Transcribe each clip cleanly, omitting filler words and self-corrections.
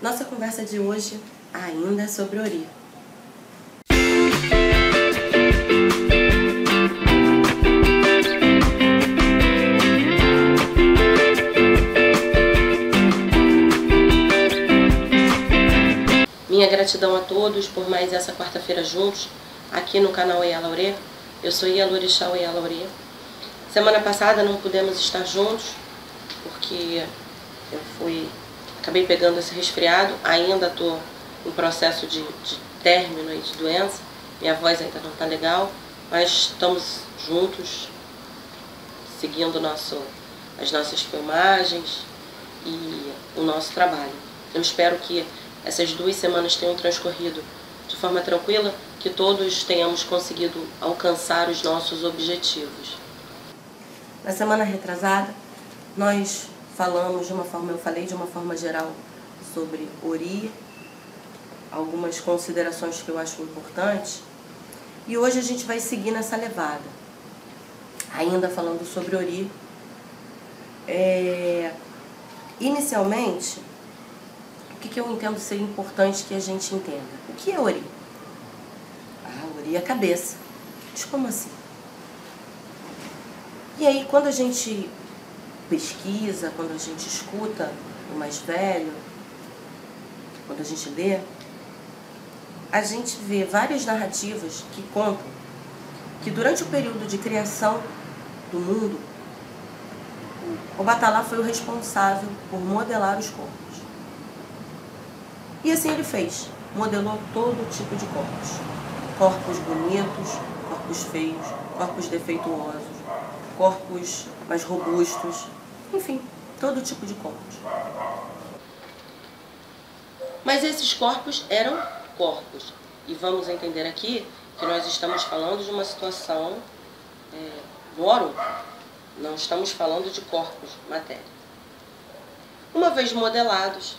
Nossa conversa de hoje ainda é sobre Ori. Minha gratidão a todos por mais essa quarta-feira juntos, aqui no canal Ialaurê. Eu sou Ialorixá Ialaurê. Semana passada não pudemos estar juntos, porque eu acabei pegando esse resfriado, ainda estou em processo de término e de doença, minha voz ainda não está legal, mas estamos juntos, seguindo as nossas filmagens e o nosso trabalho. Eu espero que essas 2 semanas tenham transcorrido de forma tranquila, que todos tenhamos conseguido alcançar os nossos objetivos. Na semana retrasada, nós eu falei de uma forma geral sobre Ori, algumas considerações que eu acho importantes, e hoje a gente vai seguir nessa levada. Ainda falando sobre Ori, inicialmente, o que eu entendo ser importante que a gente entenda? O que é Ori? Ori é a cabeça. Mas como assim? E aí, quando a gente pesquisa, quando a gente escuta o mais velho, quando a gente lê, a gente vê várias narrativas que contam que durante o período de criação do mundo, o Batalá foi o responsável por modelar os corpos. E assim ele fez, modelou todo tipo de corpos. Corpos bonitos, corpos feios, corpos defeituosos, corpos mais robustos, enfim, todo tipo de corpos. Mas esses corpos eram corpos. E vamos entender aqui que nós estamos falando de uma situação morum. Não estamos falando de corpos, matéria. Uma vez modelados,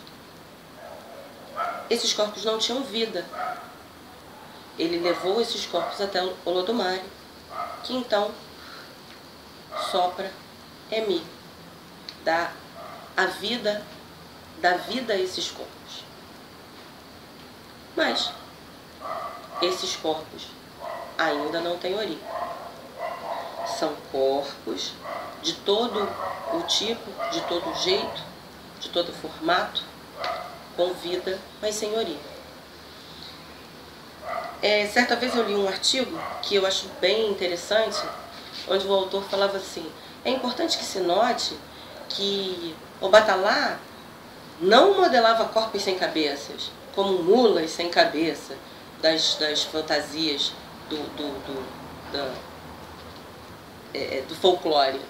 esses corpos não tinham vida. Ele levou esses corpos até o Olodumare, que então sopra Emi, dá vida a esses corpos. Mas esses corpos ainda não têm Ori. São corpos de todo o tipo, de todo o jeito, de todo o formato, com vida, mas sem Ori. Certa vez eu li um artigo que eu acho bem interessante, onde o autor falava assim: é importante que se note que o Batalá não modelava corpos sem cabeças, como mulas sem cabeça, das fantasias do folclore.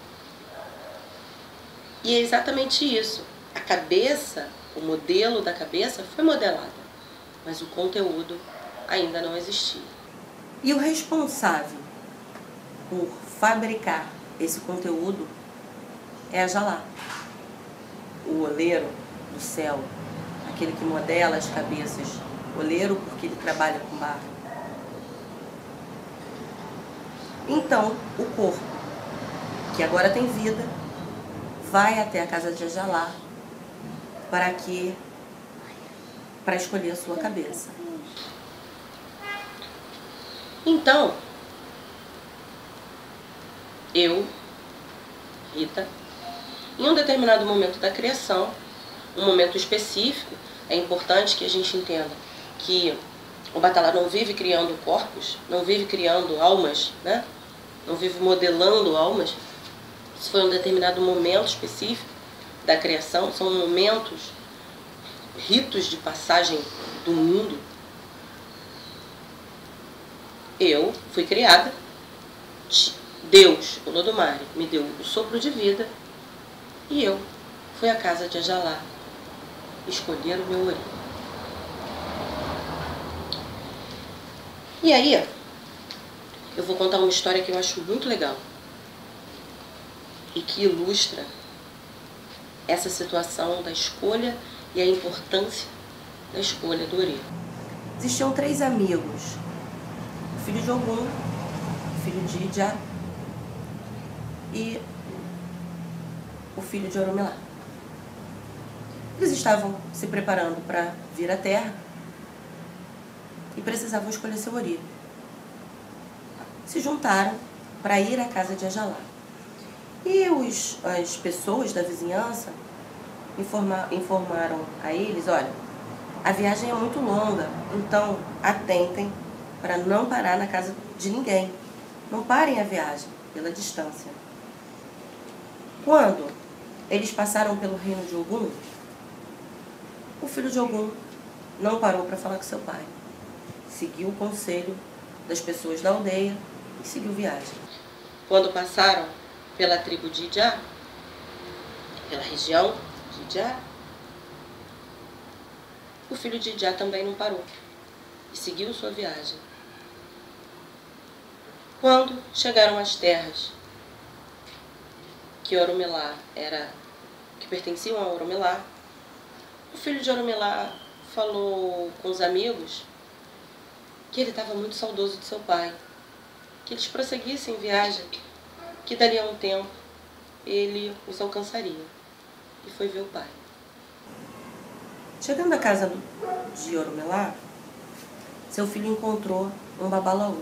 E é exatamente isso. A cabeça, o modelo da cabeça foi modelada, mas o conteúdo ainda não existia. E o responsável por fabricar esse conteúdo é Ajalá, o oleiro do céu, aquele que modela as cabeças. Oleiro porque ele trabalha com barro. Então, o corpo, que agora tem vida, vai até a casa de Ajalá para escolher a sua cabeça. Então, eu, Rita, em um determinado momento da criação, um momento específico, é importante que a gente entenda que o Batalá não vive criando corpos, não vive criando almas, né? Não vive modelando almas. Isso foi um determinado momento específico da criação, são momentos, ritos de passagem do mundo. Eu fui criada, Deus, o Olodumare, me deu o sopro de vida e eu fui à casa de Ajalá escolher o meu Ori. E aí, eu vou contar uma história que eu acho muito legal e que ilustra essa situação da escolha e a importância da escolha do Ori. Existiam 3 amigos, o filho de Ogum, o filho de Ijá e o filho de Orumilá. Eles estavam se preparando para vir à Terra e precisavam escolher seu Ori. Se juntaram para ir à casa de Ajalá. E as pessoas da vizinhança informaram a eles, olha, a viagem é muito longa, então atentem para não parar na casa de ninguém. Não parem a viagem pela distância. Quando eles passaram pelo reino de Ogum, o filho de Ogum não parou para falar com seu pai. Seguiu o conselho das pessoas da aldeia e seguiu viagem. Quando passaram pela tribo de Idjá, pela região de Idjá, o filho de Idjá também não parou e seguiu sua viagem. Quando chegaram às terras que pertenciam a Oromilá, o filho de Oromilá falou com os amigos que ele estava muito saudoso de seu pai, que eles prosseguissem viagem, que dali a um tempo ele os alcançaria. E foi ver o pai. Chegando à casa de Oromilá, seu filho encontrou um babalaú,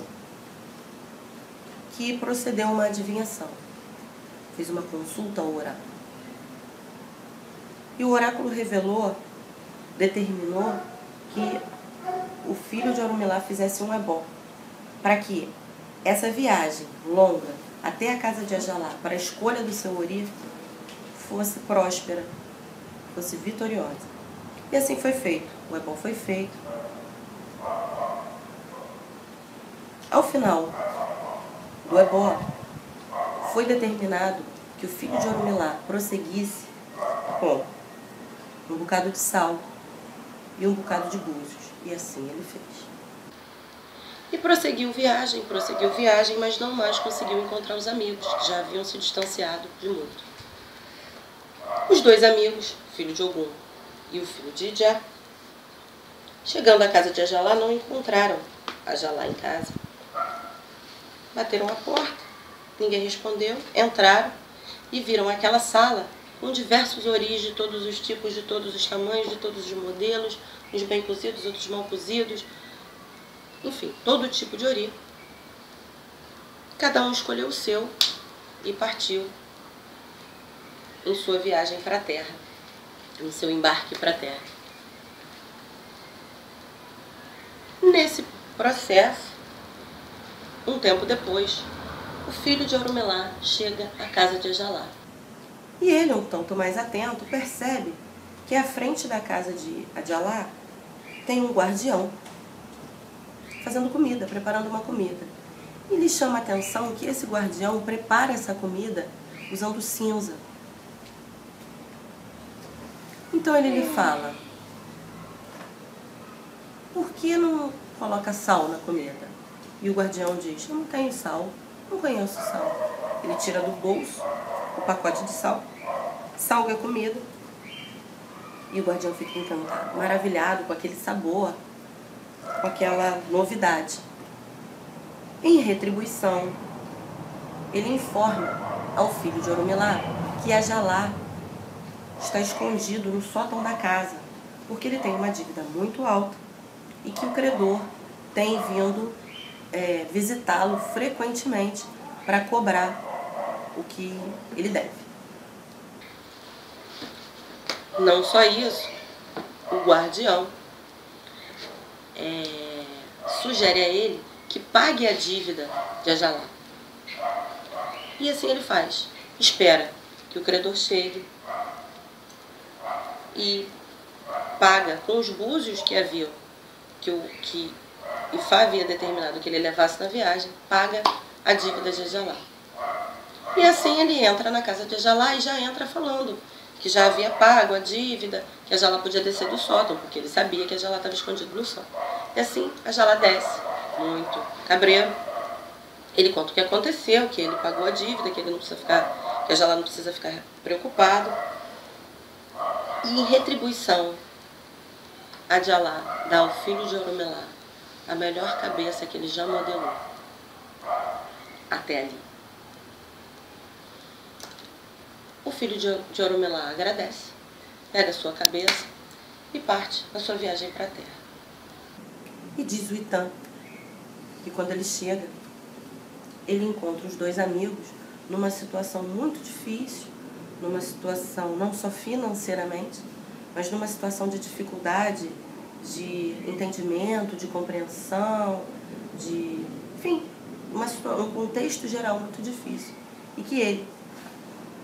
que procedeu a uma adivinhação. Fez uma consulta ao oráculo. E o oráculo determinou que o filho de Oromilá fizesse um ebó, para que essa viagem longa até a casa de Ajalá, para a escolha do seu Ori, fosse próspera, fosse vitoriosa. E assim foi feito. O ebó foi feito. Ao final do ebó, foi determinado que o filho de Oromilá prosseguisse com um bocado de sal e um bocado de búzios. E assim ele fez. E prosseguiu viagem, mas não mais conseguiu encontrar os amigos, que já haviam se distanciado de muito. Os dois amigos, o filho de Ogum e o filho de Idjá, chegando à casa de Ajalá, não encontraram Ajalá em casa. Bateram a porta, ninguém respondeu, entraram e viram aquela sala com diversos oris de todos os tipos, de todos os tamanhos, de todos os modelos, uns bem cozidos, outros mal cozidos, enfim, todo tipo de ori. Cada um escolheu o seu e partiu em sua viagem para a Terra, em seu embarque para a Terra. Nesse processo, um tempo depois, o filho de Oromilá chega à casa de Ajalá. E ele, um tanto mais atento, percebe que à frente da casa de Ajalá tem um guardião fazendo comida, preparando uma comida. E lhe chama a atenção que esse guardião prepara essa comida usando cinza. Então ele lhe fala, por que não coloca sal na comida? E o guardião diz, eu não tenho sal, não conheço sal. Ele tira do bolso o pacote de sal, salga a comida, e o guardião fica encantado, maravilhado com aquele sabor, com aquela novidade. Em retribuição, ele informa ao filho de Oromilá que Ajalá está escondido no sótão da casa, porque ele tem uma dívida muito alta e que o credor tem vindo visitá-lo frequentemente para cobrar o que ele deve. Não só isso, o guardião sugere a ele que pague a dívida de Ajalá. E assim ele faz. Espera que o credor chegue e paga com os búzios que haviam, que Ifá havia determinado que ele levasse na viagem, paga a dívida de Ajalá. E assim ele entra na casa de Ajalá e já entra falando que já havia pago a dívida, que Ajalá podia descer do sótão, porque ele sabia que Ajalá estava escondido no sótão. E assim Ajalá desce, muito cabreiro. Ele conta o que aconteceu, que ele pagou a dívida, que Ajalá não precisa ficar preocupado. E em retribuição, Ajalá dá ao filho de Oromilá a melhor cabeça que ele já modelou até ali. O filho de Oromilá agradece pega a sua cabeça e parte na sua viagem para a Terra. E diz o Itan que quando ele chega, ele encontra os dois amigos numa situação muito difícil, numa situação não só financeiramente, mas numa situação de dificuldade, de entendimento, de compreensão, enfim, um contexto geral muito difícil. E que ele,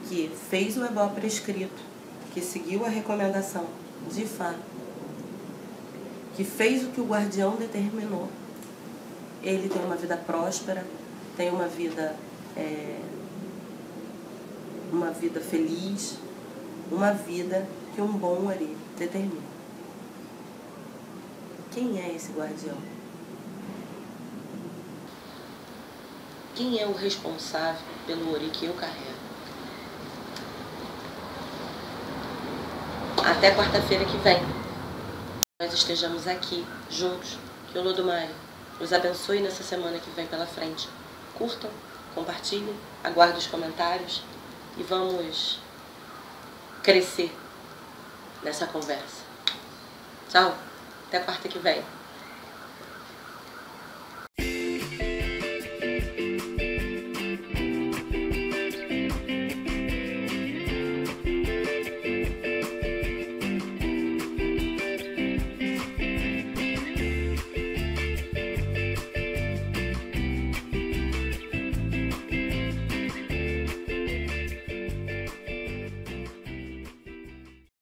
que fez o ebó prescrito, que seguiu a recomendação de Ifá, que fez o que o guardião determinou, ele tem uma vida próspera, tem uma vida feliz, uma vida que um bom Ori determina. Quem é esse guardião? Quem é o responsável pelo Ori que eu carrego? Até quarta-feira que vem, nós estejamos aqui, juntos. Que o Olodumare os abençoe nessa semana que vem pela frente. Curtam, compartilhem, aguardem os comentários e vamos crescer nessa conversa. Tchau, até quarta que vem.